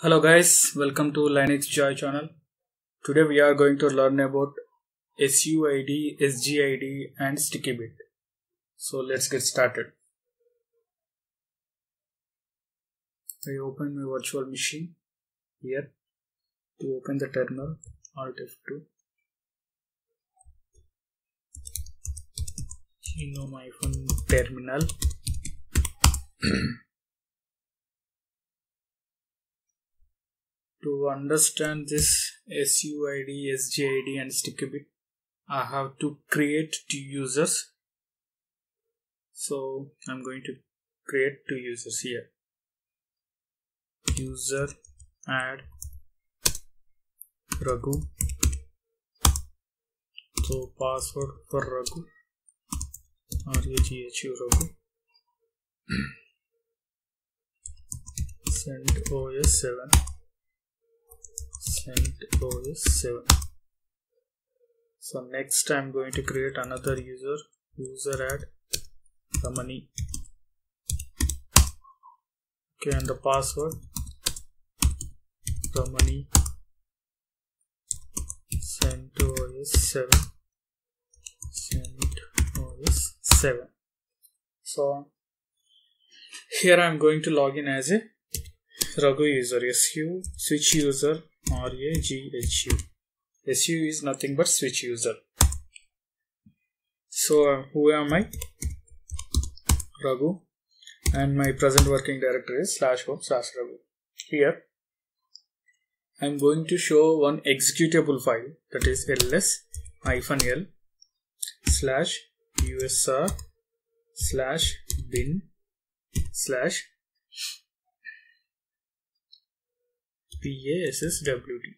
Hello guys, welcome to Linux Joy channel. Today we are going to learn about suid, sgid and stickbit. So let's get started. I open my virtual machine here. To open the terminal, Alt F2. my phone terminal. To understand this suid, sgid and stickbit, I have to create two users. So I'm going to create two users here. User add Raghu. So password for Raghu, RAGHU Raghu. Send OS 7. Send OS 7. So next I'm going to create another user. User add Ramani. Okay, and the password Ramani. Send OS 7. Send OS 7. So here I'm going to log in as a Raghu user. SU switch user RAGHU. SU is nothing but switch user. So who am I? Raghu, and my present working directory is /home/Raghu. Here I am going to show one executable file, that is ls-l /usr/bin/ passwd.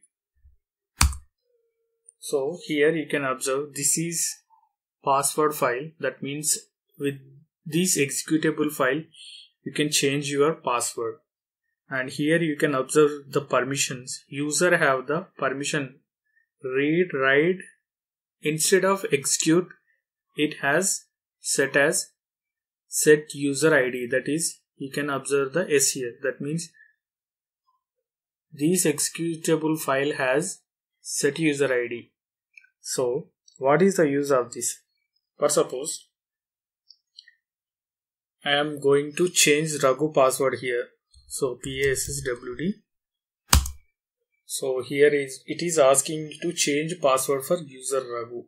So here you can observe this is password file. That means with this executable file you can change your password, and here you can observe the permissions. User have the permission read, write. Instead of execute, it has set as set user ID. That is, you can observe the S here. That means this executable file has set user ID. So what is the use of this? For suppose I am going to change Raghu password here. So passwd. So here it is asking me to change password for user Raghu.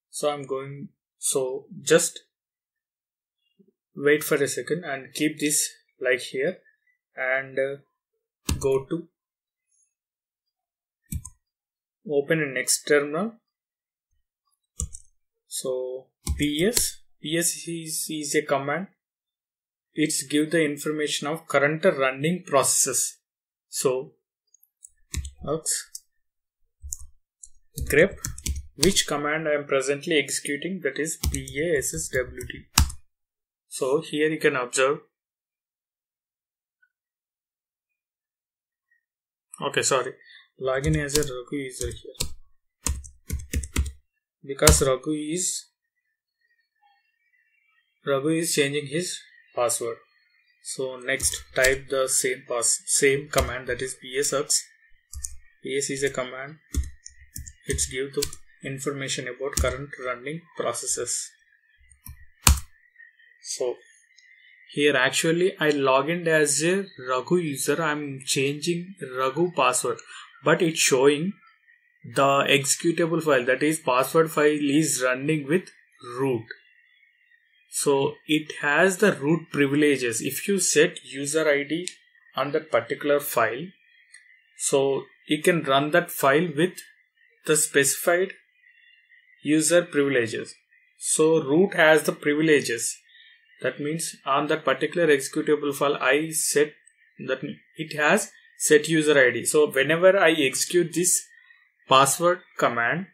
So I'm going, so just wait for a second and keep this like here, and go to open a next terminal. So ps is a command. It's give the information of current running processes. So grep which command I am presently executing, that is passwd. So here you can observe. Okay, sorry. Login as a Raghu user here, because Raghu is changing his password. So next type the same command, that is ps. ps is a command. It's give the information about current running processes. So here actually I log in as a Raghu user. I'm changing Raghu password, but it's showing the executable file, that is password file, is running with root. So it has the root privileges. If you set user ID on that particular file, so you can run that file with the specified user privileges. So root has the privileges. That means on that particular executable file I set that it has set user ID. So whenever I execute this password command,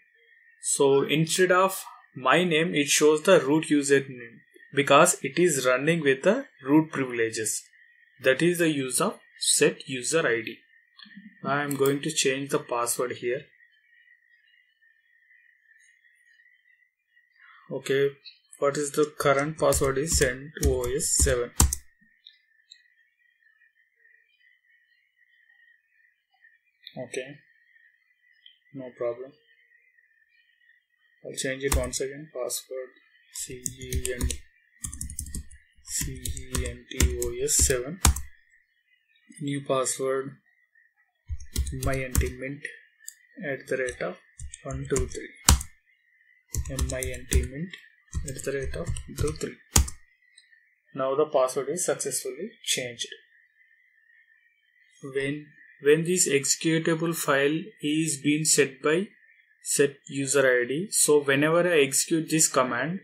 so instead of my name it shows the root username, because it is running with the root privileges. That is the use of set user ID. I am going to change the password here. Okay, what is the current password is send OS 7. Okay, no problem. I'll change it once again. Password cgntOS7. New password mintmint @123. mintmint @123. Now the password is successfully changed. When this executable file is being set by set user ID, so whenever I execute this command,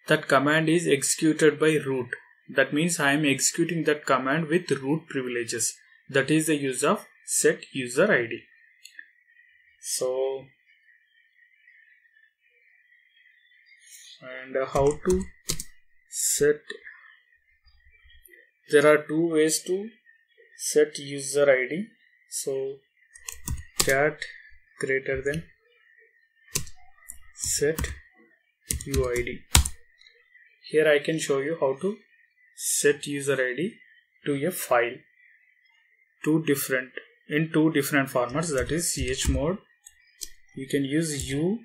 that command is executed by root. That means I am executing that command with root privileges. That is the use of set user ID. So, and how to set? There are two ways to set user ID. So, cat greater than set uid. Here I can show you how to set user ID to a file. In two different formats, that is chmod. You can use u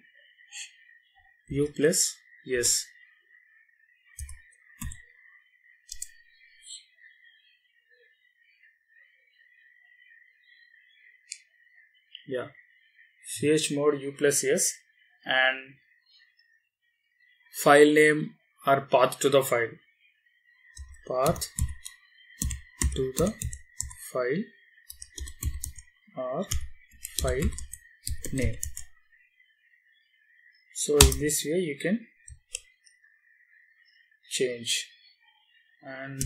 plus s. Yeah, chmod u plus s, and file name or path to the file. Path to the file or file name. So in this way you can change. And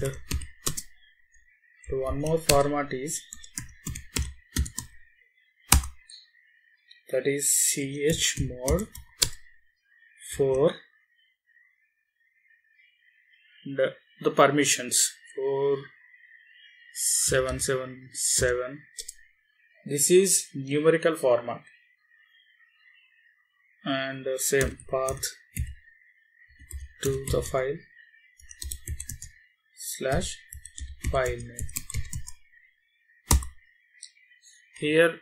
one more format is, that is chmod for the permissions 4777. This is numerical format, and same path to the file / file name. Here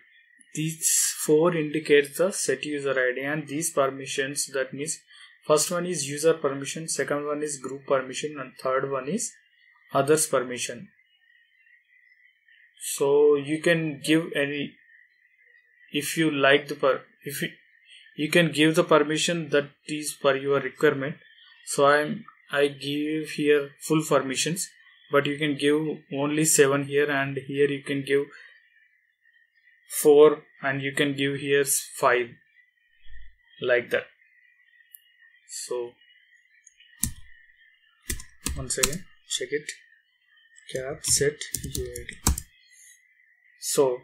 these 4 indicates the set user ID, and these permissions, that means first one is user permission, second one is group permission, and third one is others permission. So you can give any, if you like the you can give the permission that is per your requirement. So I give here full permissions, but you can give only 7 here, and here you can give 4, and you can give here 5, like that. So once again check it, cap set uid. So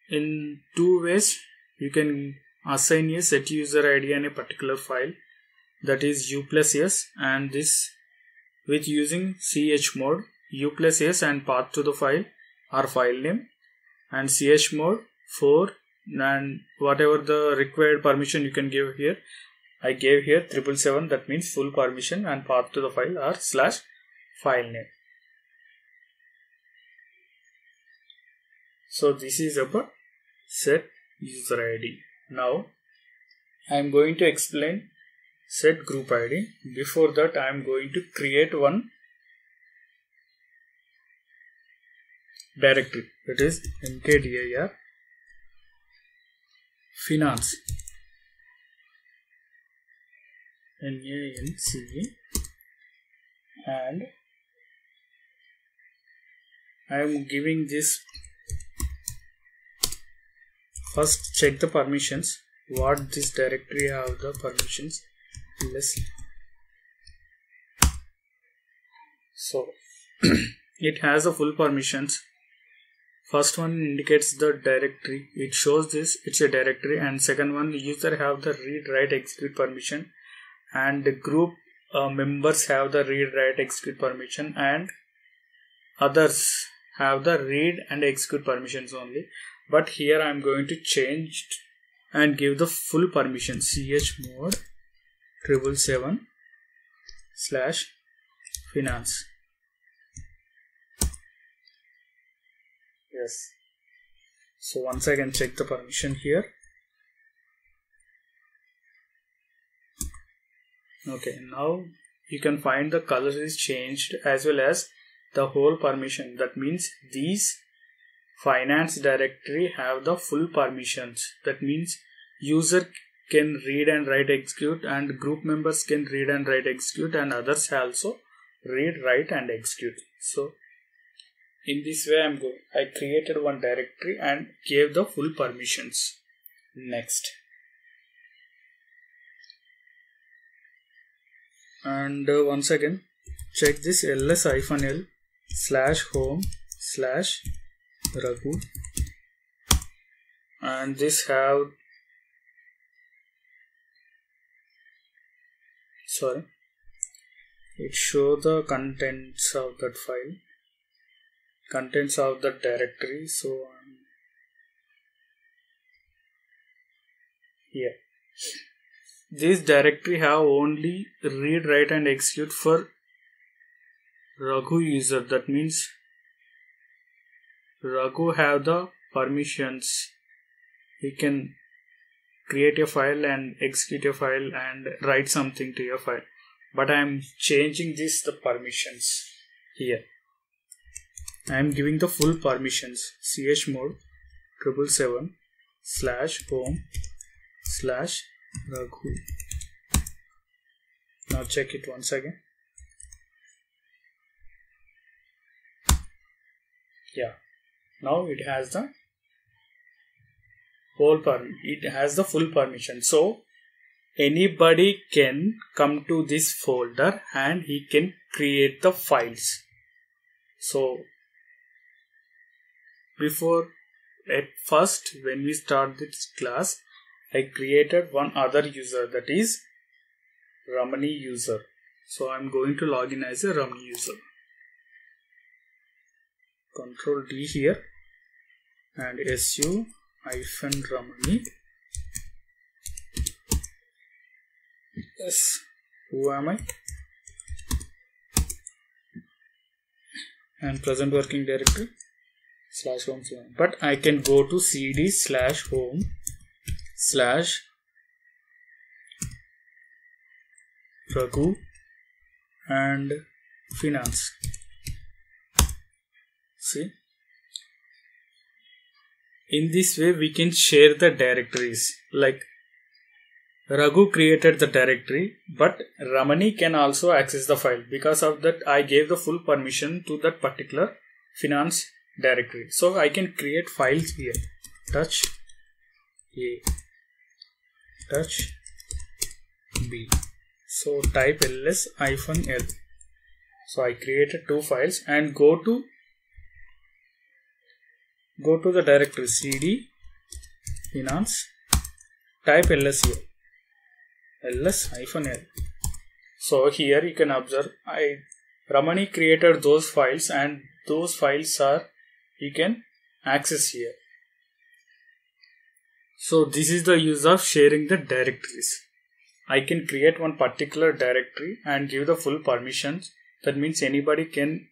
in 2 ways you can assign a set user ID on a particular file, that is u plus s, and this with using chmod u plus s and path to the file or file name, and chmod for, and whatever the required permission you can give here. I gave here 777, that means full permission, and path to the file or / file name. So this is about set user ID. Now I am going to explain set group ID. Before that, I am going to create one directory, that is mkdir finance, NANCE, and I am giving this. First check the permissions, what this directory have the permissions. So it has the full permissions. First one indicates the directory, it shows this, it's a directory, and second one, user have the read write execute permission, and the group members have the read write execute permission, and others have the read and execute permissions only. But here I am going to change and give the full permission, chmod 777 / finance. Yes. So once I can check the permission here. Okay, now you can find the color is changed as well as the whole permission. That means these finance directory have the full permissions. That means user can read and write execute, and group members can read and write execute, and others also read, write and execute. So in this way I created one directory and gave the full permissions. Next. And once again check this ls-l/home/Raghu, and this have it show the contents of that file, contents of the directory. So here this directory have only read, write and execute for Raghu user. That means Raghu have the permissions. He can create a file and execute a file and write something to your file. But I am changing the permissions here. I am giving the full permissions. chmod 777/home/Raghu. Now check it once again. Yeah. Now it has the whole it has the full permission. So anybody can come to this folder and he can create the files. So at first when we start this class, I created one other user, that is Ramani user. So I'm going to log in as a Ramani user. Control D here and su-Ramani. Yes, who am I? And present working directory /home. But I can go to cd/home/Raghu and finance. See, in this way we can share the directories. Like Raghu created the directory, but Ramani can also access the file. Because of that, I gave the full permission to that particular finance directory. So I can create files here. Touch A, touch B. So type ls-l. So I created two files and go to the directory cd finance. Type ls here. ls-l. So here you can observe Ramani created those files, and those files you can access here. So this is the use of sharing the directories. I can create one particular directory and give the full permissions. That means anybody can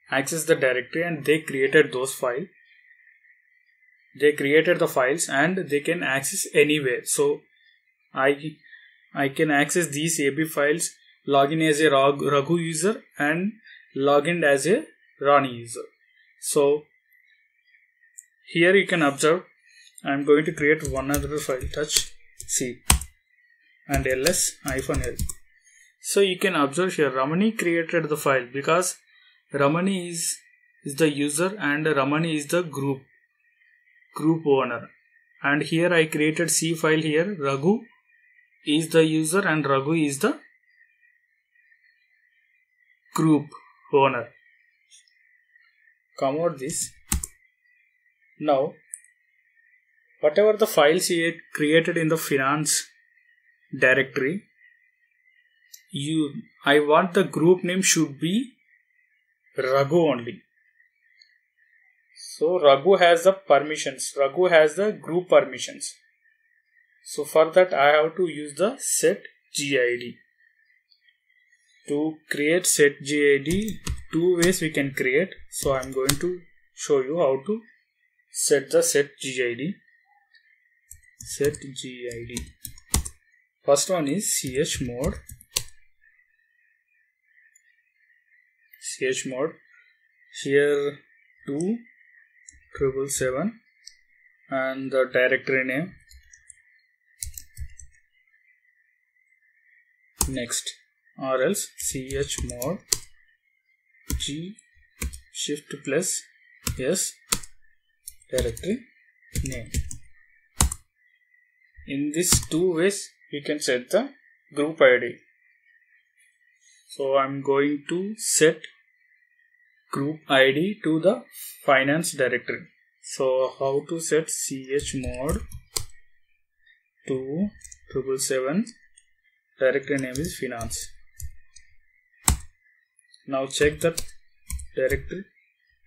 access the directory, and they created those files. They created the files and they can access anywhere. So I can access these AB files, login as a Raghu user and login as a Rani user. So here you can observe I am going to create one other file, touch C and ls-l. So you can observe here Ramani created the file because Ramani is the user and Ramani is the group owner. And here I created C file here. Raghu is the user and Raghu is the group owner. Come out this. Now whatever the files he created in the finance directory, I want the group name should be Raghu only. So Raghu has the permissions. Raghu has the group permissions. So for that I have to use the setgid. To create setgid, two ways we can create. So I am going to show you how to set the set gid. First one is chmod. Here 2,777 and the directory name. Next, or else chmod g shift plus s directory name. In these two ways we can set the group ID. So I am going to set group ID to the finance directory. So how to set chmod 2,777, directory name is finance. Now check the directory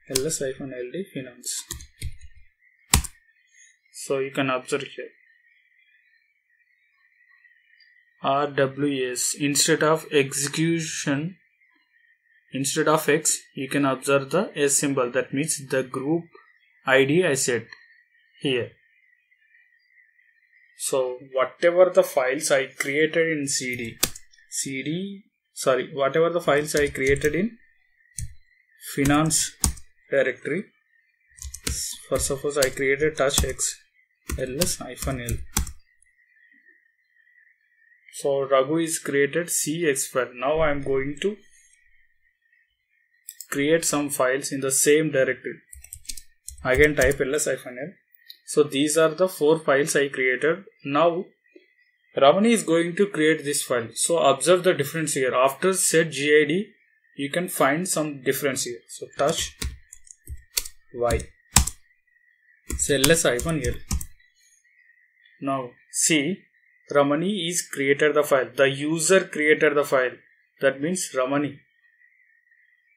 ls-ld finance. So you can observe here RWS instead of execution, instead of X you can observe the S symbol. That means the group ID I set here. So whatever the files I created in whatever the files I created in finance directory. For suppose I created touch X ls-l. So Raghu is created C expert. Now I am going to create some files in the same directory. Again type ls-l. So these are the 4 files I created. Now Ramani is going to create this file. So observe the difference here. After set gid you can find some difference here. So touch y. So ls-l. Now see, Ramani is created the file. The user created the file. That means Ramani.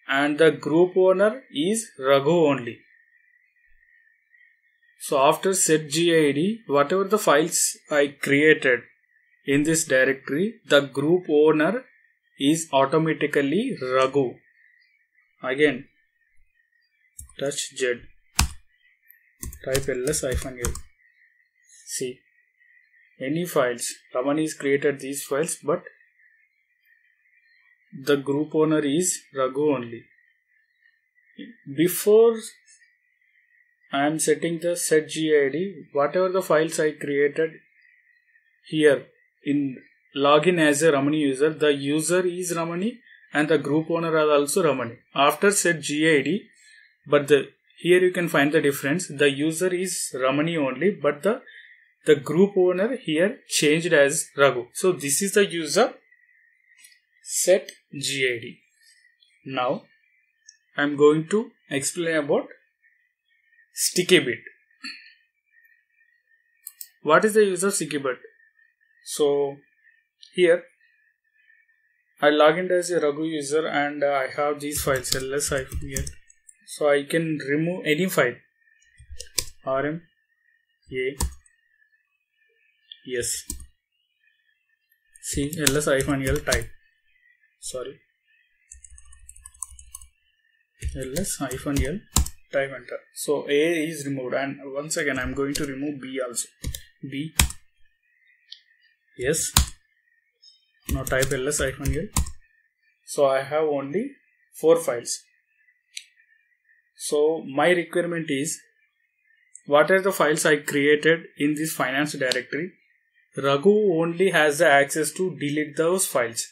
And the group owner is Raghu only. So after set gid, whatever the files I created in this directory, the group owner is automatically Raghu. Again, touch z. Type ls-l. See, any files, Ramani is created these files, but the group owner is Raghu only. Before I am setting the set gid, whatever the files I created here in login as a Ramani user, the user is Ramani and the group owner are also Ramani. After set gid, but here you can find the difference. The user is Ramani only, but the group owner here changed as Raghu. So this is the user set gid. Now I am going to explain about sticky bit. What is the use of sticky bit? So here I log in as a Raghu user and I have these files ls-l. So I can remove any file rm a yes. See ls-l type. Sorry. ls-l type enter. So A is removed and once again I am going to remove B also. B. Yes. Now type ls-l. So I have only 4 files. So my requirement is, what are the files I created in this finance directory? Raghu only has the access to delete those files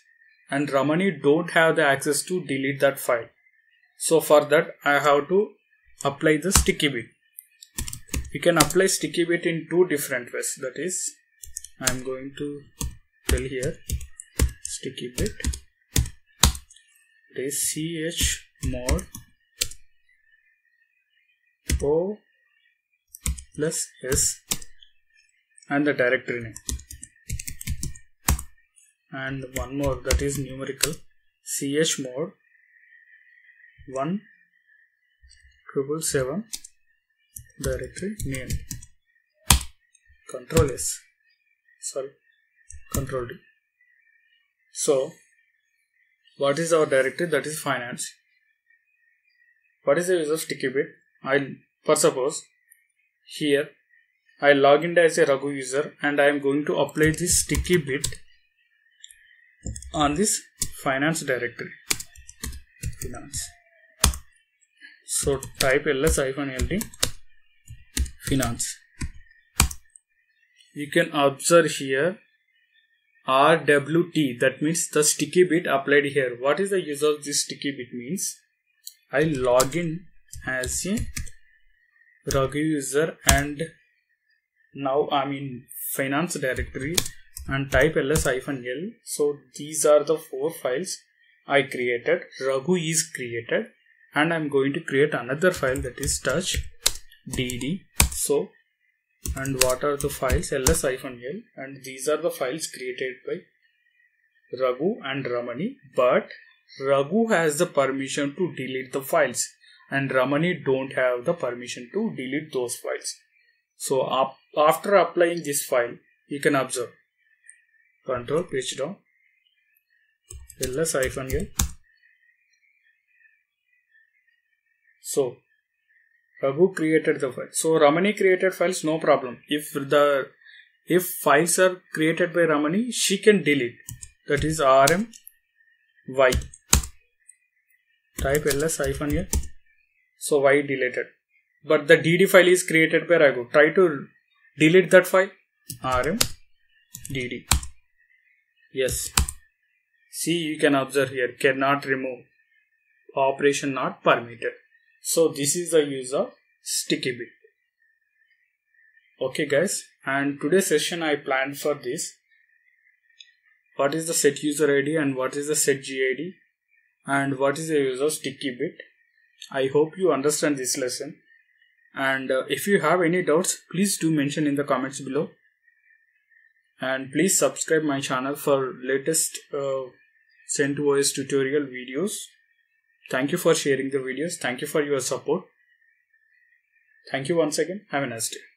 and Ramani don't have the access to delete that file. So for that I have to apply the sticky bit. You can apply sticky bit in 2 different ways. That is, I am going to tell here sticky bit. It is chmod o plus s and the directory name. And one more, that is numerical, chmod 1,777 directory name. Control S. Control D. So what is our directory? That is finance. What is the use of sticky bit? For suppose here I log in as a Raghu user and I am going to apply this sticky bit on this finance directory. Finance. So type ls-ld finance. You can observe here RWT, that means the sticky bit applied here. What is the use of this sticky bit means? I log in as a Raghu user and now I'm in finance directory and type ls-l. So these are the 4 files I created. Raghu is created and I'm going to create another file, that is touch dd. So, and what are the files? ls-l, and these are the files created by Raghu and Ramani, but Raghu has the permission to delete the files and Ramani don't have the permission to delete those files. So after applying this file, you can observe control page down ls-l. So Raghu created the file. So Ramani created files, no problem. If files are created by Ramani, she can delete. That is rm y. Type ls-l. So y deleted. But the dd file is created by Raghu. Try to delete that file. rm dd. Yes. See, you can observe here, cannot remove. Operation not permitted. So this is the use of sticky bit. Okay guys, and today's session I planned for this. What is the set user ID and what is the set GID and what is the use of sticky bit. I hope you understand this lesson. And if you have any doubts, please do mention in the comments below. And please subscribe my channel for latest CentOS tutorial videos. Thank you for sharing the videos. Thank you for your support. Thank you once again. Have a nice day.